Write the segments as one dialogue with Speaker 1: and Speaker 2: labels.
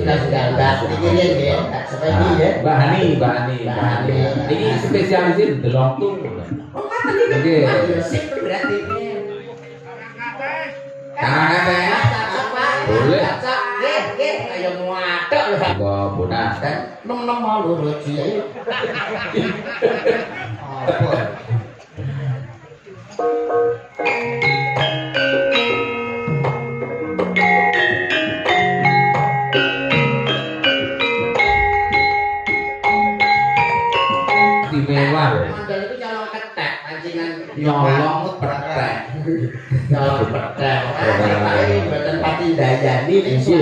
Speaker 1: sudah mbak pikirin ya seperti ya
Speaker 2: Mbak Hani ini spesialisin delong tuh oke
Speaker 1: berarti
Speaker 2: boleh
Speaker 1: kayak muatok loh
Speaker 2: Mbak Bonah
Speaker 1: kan nom mau lurus ya
Speaker 2: istimewa
Speaker 1: model itu nyolong ketek pancingan
Speaker 2: nyolong petek
Speaker 1: nyolong petek ini buatan pati dayani ini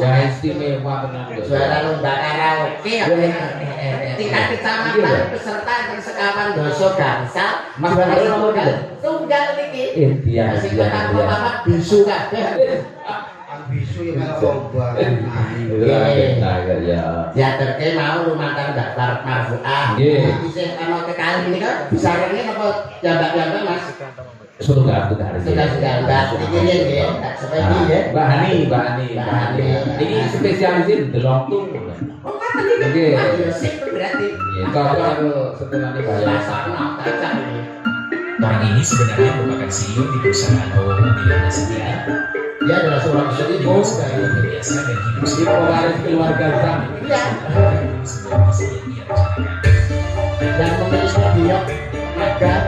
Speaker 2: wah istimewa tenan
Speaker 1: juara lomba karaoke tingkat kecamatan peserta sekawan doso gangsal juara lomba tunggal niki masih kota bapak bisu kabeh bisu yang lomba ya terke mau lumakan Mbak Marfuah isih ana kekali ini kan bisarane apa jambak-jambak Mas
Speaker 2: sudah
Speaker 1: Mbak pikirin ya seperti ya
Speaker 2: Mbak Hani ini spesialisin delong tuh oke
Speaker 1: berarti
Speaker 2: kalau setelah ini
Speaker 3: Orang ini sebenarnya merupakan CEO di perusahaan Mobilana Setia.
Speaker 1: dia adalah seorang selingkuh
Speaker 3: Biasa dan hidup
Speaker 2: di pewaris keluarga kami
Speaker 3: sebuah misi yang ia rencanakan.
Speaker 1: dan memiliki dia agar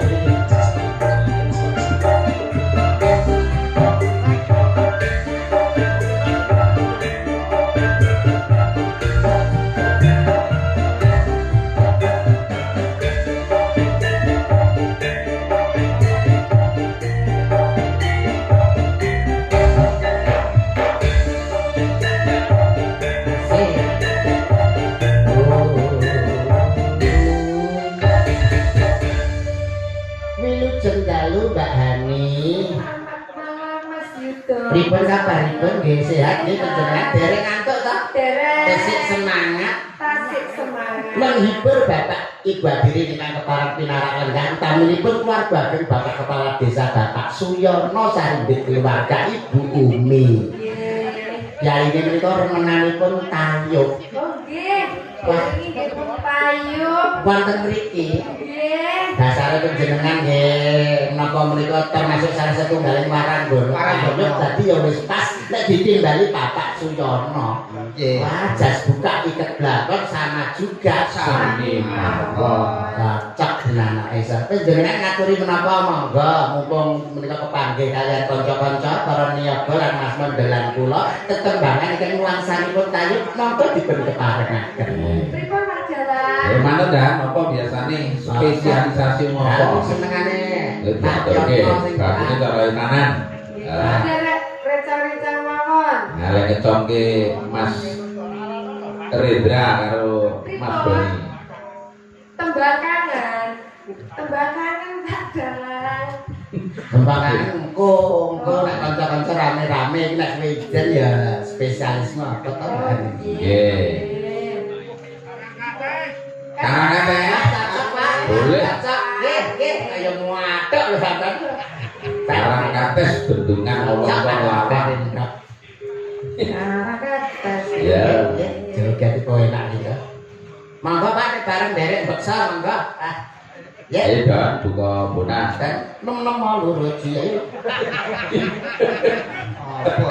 Speaker 1: Ribun kabar ribun nggih sehat nggih panjenengan dereng ngantuk to? Dereng. Tasik semangat. Menghibur Bapak Ibu hadirin ingkang kepareng pinarak lenggah utaminipun keluarga Bapak Kepala Desa Bapak Suyono Sarimbit keluarga Ibu Umi. Ya ini menika remenanipun tayub.
Speaker 4: Oh nggih. Nggih tayub.
Speaker 1: Wonten mriki.
Speaker 4: Nggih.
Speaker 1: Dasare panjenengan nggih menapa menika termasuk salah satunggaling maranggon. Maranggon dadi ya wis pas nek ditimbali Bapak Suyono. Nggih. Wah, jas buka iket blakon sama juga sami. Cocok dengan anake saya. Panjenengan ngaturi menapa monggo mumpung menika kepanggih kalian kanca-kanca para niyaga lan Mas Mondelan kula tetembangan ingkang nuansanipun tayub monggo dipun keparengaken.
Speaker 4: Pripun Pak Jalan?
Speaker 2: mana dah apa biasanya spesialisasi ngopo
Speaker 1: senengane
Speaker 2: oke berarti taruh kanan
Speaker 4: Ada reca-reca mawon.
Speaker 2: nah lek ngecongke Mas Rendra karo Mas Boni
Speaker 4: Tembakangan Pak Jalan.
Speaker 1: tembakan engko nek kanca-kanca rame-rame iki nek wejen ya spesialis apa to
Speaker 2: nggih Kangen kabeh. Boleh.
Speaker 1: Nggih, kaya muatok lho sampean.
Speaker 2: Sarang kates bendungan lolong lawan.
Speaker 4: Sarang kates.
Speaker 2: Ya,
Speaker 1: joget kok enak iki. Monggo Pak nek bareng derek beksa monggo. Ya,
Speaker 2: ayo dan buka bonus
Speaker 1: kan. Nem-nem mau lurus ya. Apa?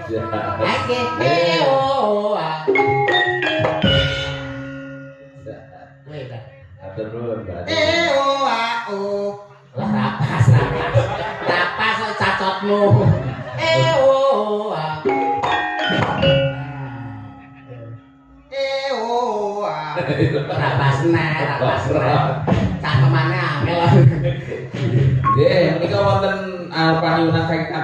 Speaker 1: Oke, eo. Weh, dah.
Speaker 2: Atur nuwun, Mbak.
Speaker 1: Lah rapas. Rapas kok cacotmu. Rapas cangkemane angel.
Speaker 2: Nggih, menika wonten panyuwunan saking